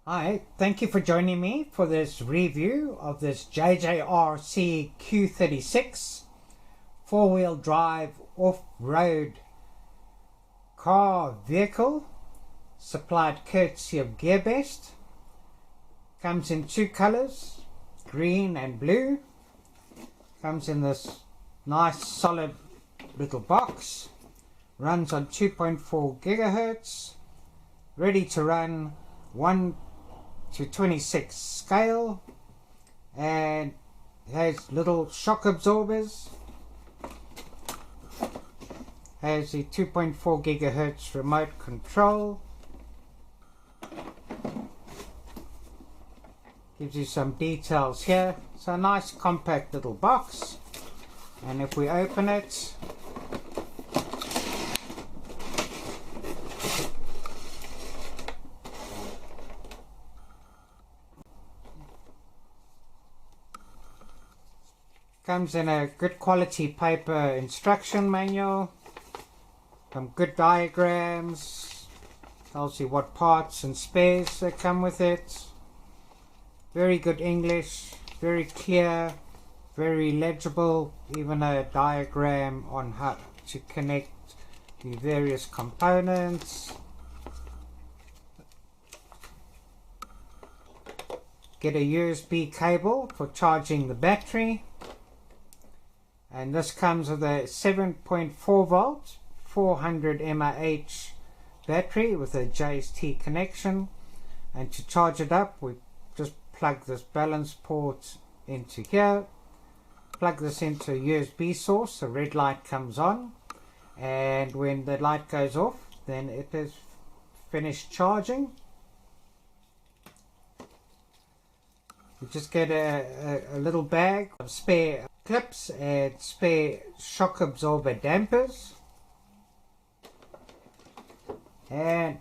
Hi, thank you for joining me for this review of this JJRC Q36 four-wheel drive off-road car vehicle supplied courtesy of Gearbest. Comes in two colors, green and blue. Comes in this nice solid little box. Runs on 2.4 gigahertz. Ready to run 1 to 26 scale, and has little shock absorbers, has the 2.4 gigahertz remote control, gives you some details here. It's a nice compact little box, and if we open it, comes in a good quality paper instruction manual, some good diagrams, tells you what parts and spares that come with it. Very good English, very clear, very legible, even a diagram on how to connect the various components. Get a USB cable for charging the battery. And this comes with a 7.4 volt 400 mAh battery with a JST connection, and to charge it up we just plug this balance port into here, plug this into a USB source. The red light comes on, and when the light goes off then it is finished charging. You just get a little bag of spare clips and spare shock absorber dampers, and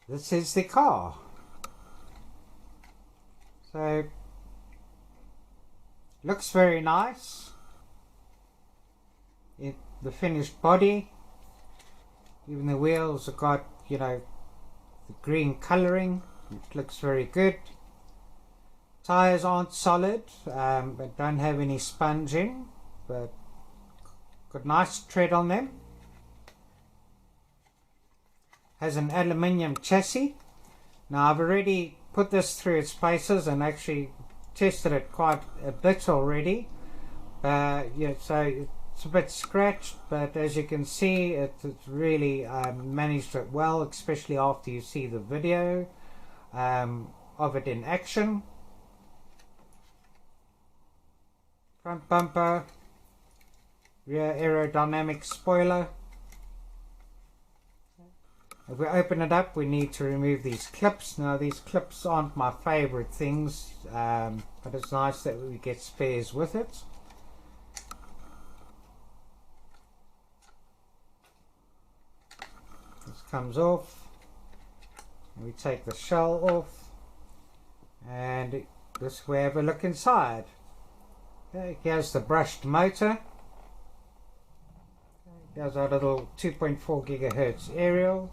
this is the car. So looks very nice. The finished body, even the wheels have got, you know, the green coloring. It looks very good. Tires aren't solid, but don't have any sponging, but got nice tread on them. Has an aluminium chassis. Now I've already put this through its paces and actually tested it quite a bit already. Yeah, so it's a bit scratched, but as you can see, it's really managed it well, especially after you see the video of it in action. Front bumper, rear aerodynamic spoiler. If we open it up, we need to remove these clips. Now these clips aren't my favorite things, but it's nice that we get spares with it. This comes off, and we take the shell off, and this we have a look inside. Okay, here's the brushed motor. Here's our little 2.4 gigahertz aerial.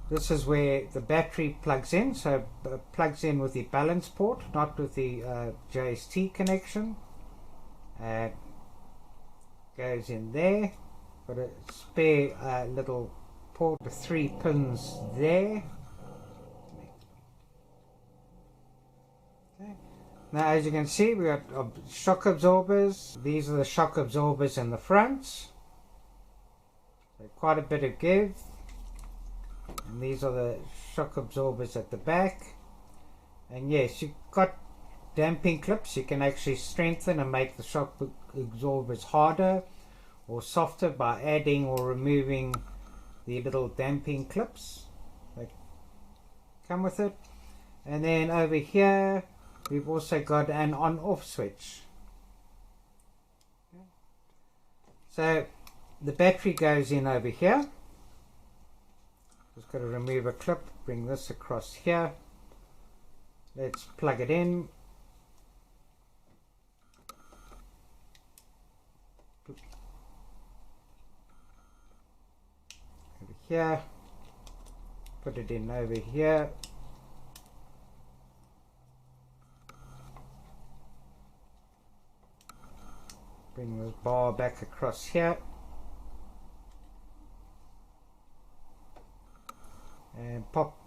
This is where the battery plugs in, so it plugs in with the balance port, not with the JST connection. And goes in there. Got a spare little port with 3 pins there. Okay. Now as you can see, we got shock absorbers. These are the shock absorbers in the front. So quite a bit of give. And these are the shock absorbers at the back. And yes, you've got damping clips. You can actually strengthen and make the shock absorbers harder or softer by adding or removing the little damping clips that come with it. And then over here we've also got an on-off switch. So the battery goes in over here. Just got to remove a clip, bring this across here. Let's plug it in. here, put it in over here. Bring this bar back across here. And pop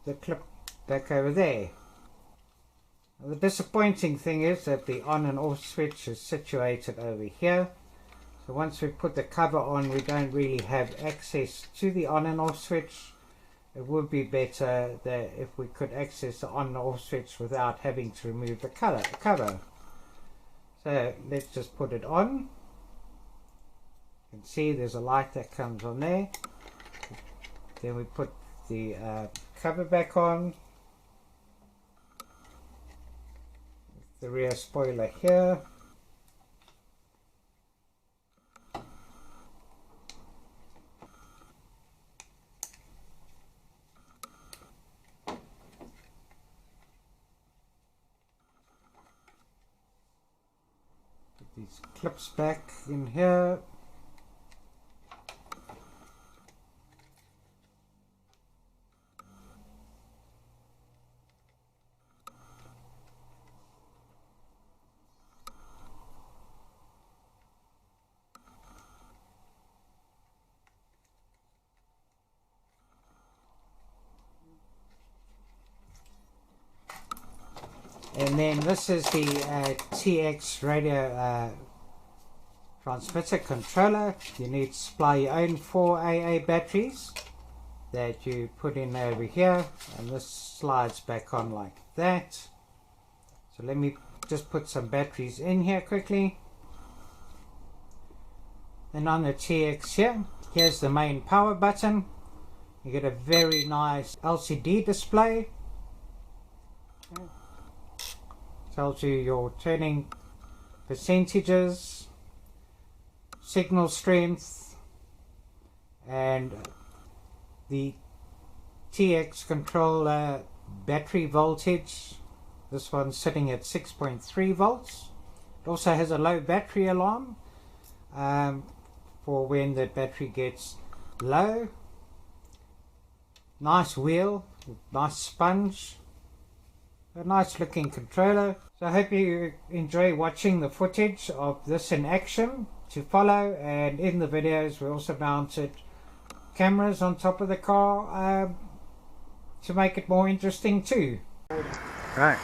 the clip back over there. Now, the disappointing thing is that the on and off switch is situated over here. So once we put the cover on, we don't really have access to the on and off switch. It would be better that if we could access the on and off switch without having to remove the cover. So let's just put it on. You can see there's a light that comes on there. Then we put the cover back on. The rear spoiler here. Put these clips back in here. And then this is the TX radio transmitter controller. You need to supply your own 4 AA batteries that you put in over here, and this slides back on like that. So let me just put some batteries in here quickly. And on the TX here, here's the main power button. You get a very nice LCD display. Tells you your turning percentages, signal strength, and the TX controller battery voltage. This one's sitting at 6.3 volts. It also has a low battery alarm for when the battery gets low. Nice wheel, nice sponge. A nice looking controller. So I hope you enjoy watching the footage of this in action to follow, and in the videos we also mounted cameras on top of the car to make it more interesting too. Right.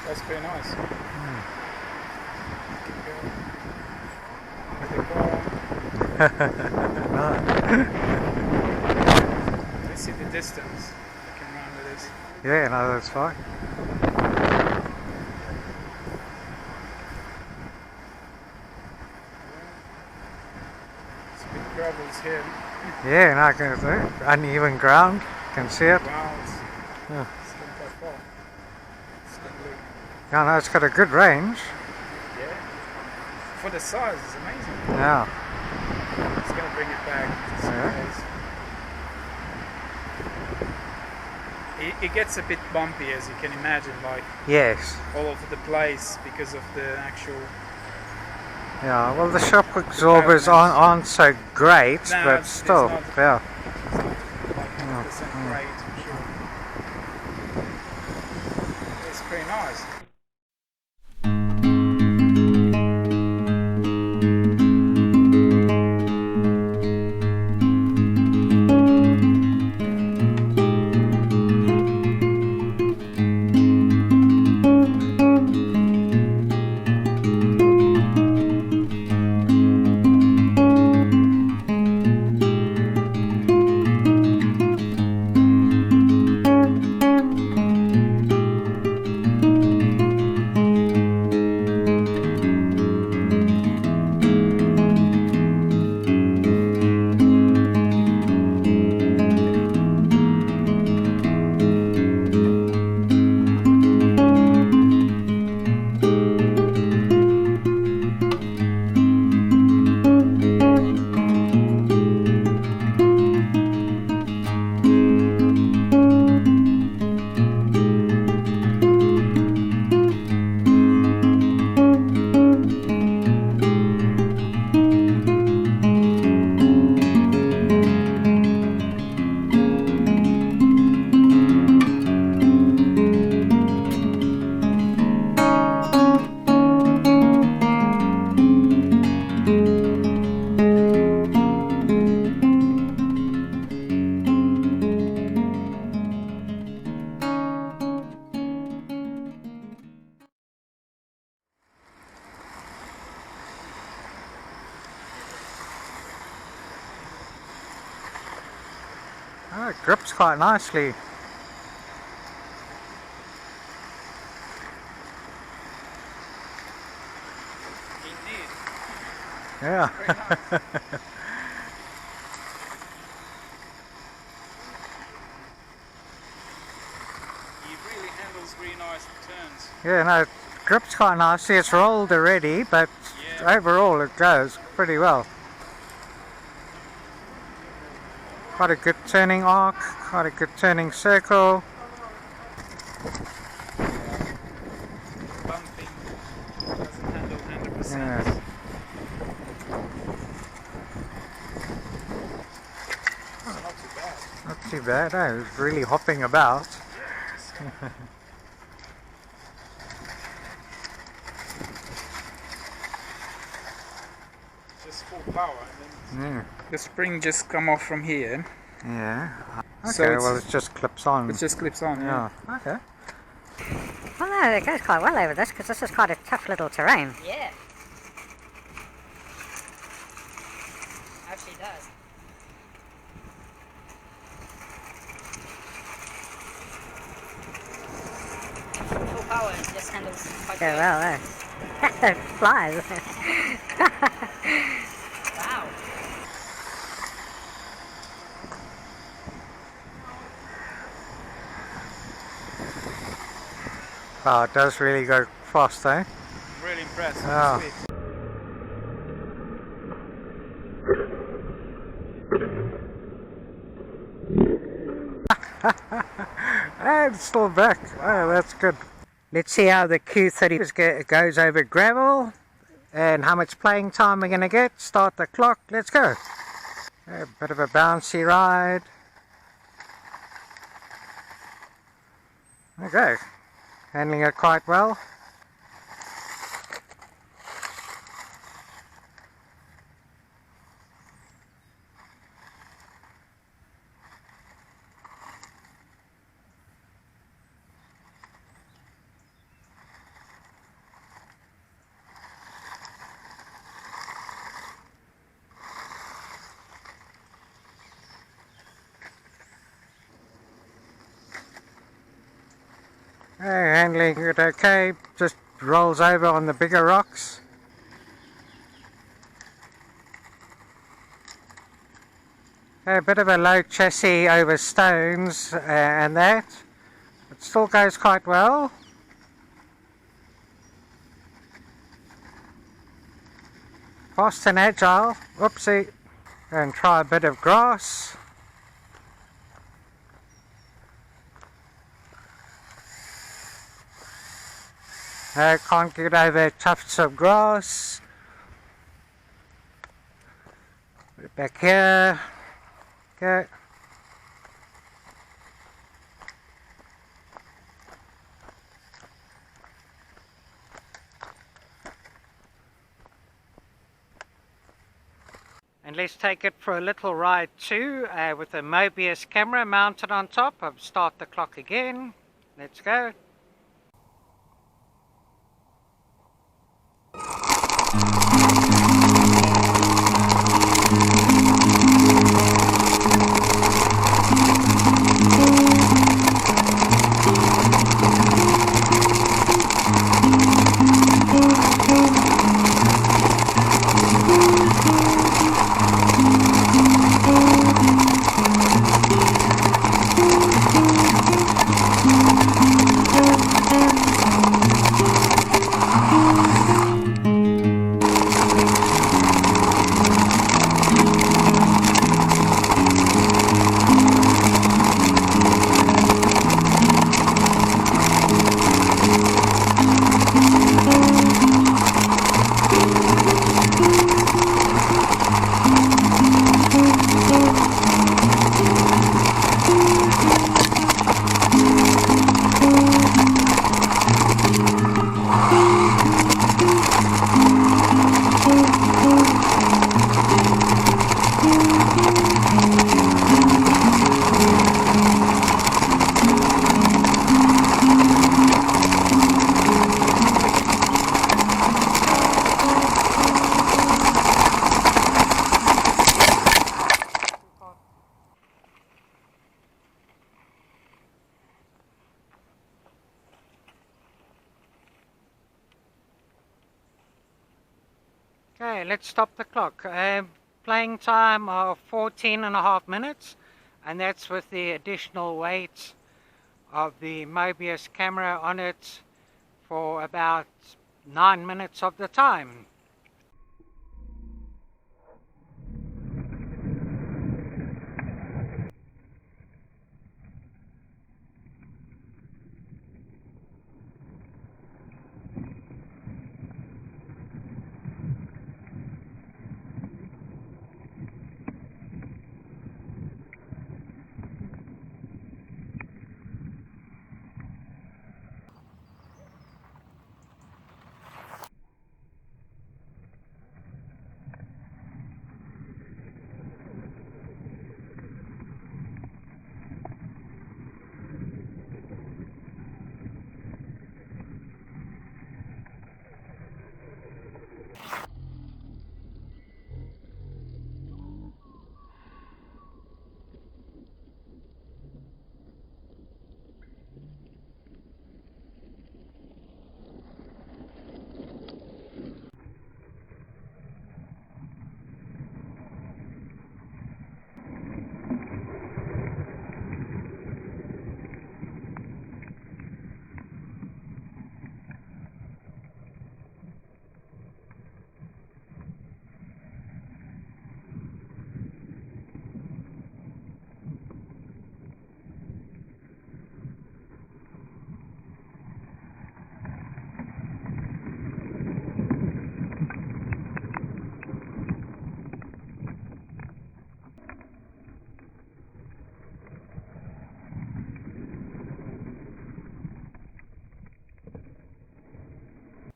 That's pretty nice. Let's see the distance. I can run with this. Yeah, no, that's fine. It's a bit gravels here. Yeah, no, I can see. Uneven ground, can see it. Wow, Yeah. it's going quite far. It's going blue. Yeah, no, it's got a good range. Yeah. For the size, it's amazing. Yeah. It's going to bring it back to some Yeah. days. It gets a bit bumpy, as you can imagine, like Yes. all over the place because of the actual. Yeah, well, the shock absorbers aren't so great, No, but it's still, not. yeah. It's not like 100% great, I'm sure. It's pretty nice. Oh, it grips quite nicely. Indeed. Yeah. Very nice. He really handles really nice turns. Yeah, no, it grips quite nicely. It's rolled already, but Yeah. overall it goes pretty well. Quite a good turning arc, quite a good turning circle. Bumping doesn't handle 100%. Yeah. It's not too bad. Not too bad, no, it's really hopping about. Just full power, and then Yeah. the spring just come off from here. Yeah. Okay, So well it just clips on. It just clips on. Yeah. Okay. Well, no, it goes quite well over this because this is quite a tough little terrain. Yeah. Actually does. Full power and just handles quite Yeah, good. well, there. It flies. Wow. Oh, it does really go fast, eh? I'm really impressed. Yeah. Sweet. And it's still back. Oh, that's good. Let's see how the Q36 goes over gravel and how much playing time we're going to get. Start the clock. Let's go. A bit of a bouncy ride. Okay. Handling it quite well. Handling it okay, just rolls over on the bigger rocks. A bit of a low chassis over stones and that. It still goes quite well. Fast and agile. Whoopsie. And try a bit of grass. Can't get over tufts of grass. Put it back here. Okay. And let's take it for a little ride too, with a Mobius camera mounted on top. I'll start the clock again. Let's go. Okay, let's stop the clock. Playing time of 14.5 minutes, and that's with the additional weight of the Mobius camera on it for about 9 minutes of the time.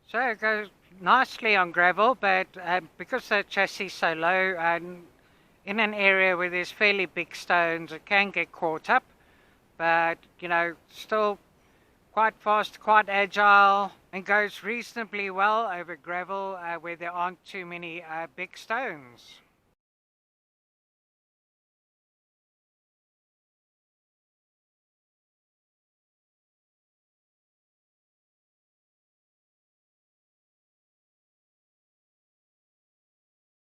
So it goes nicely on gravel, but because the chassis is so low and in an area where there's fairly big stones, it can get caught up. But, you know, still quite fast, quite agile, and goes reasonably well over gravel where there aren't too many big stones.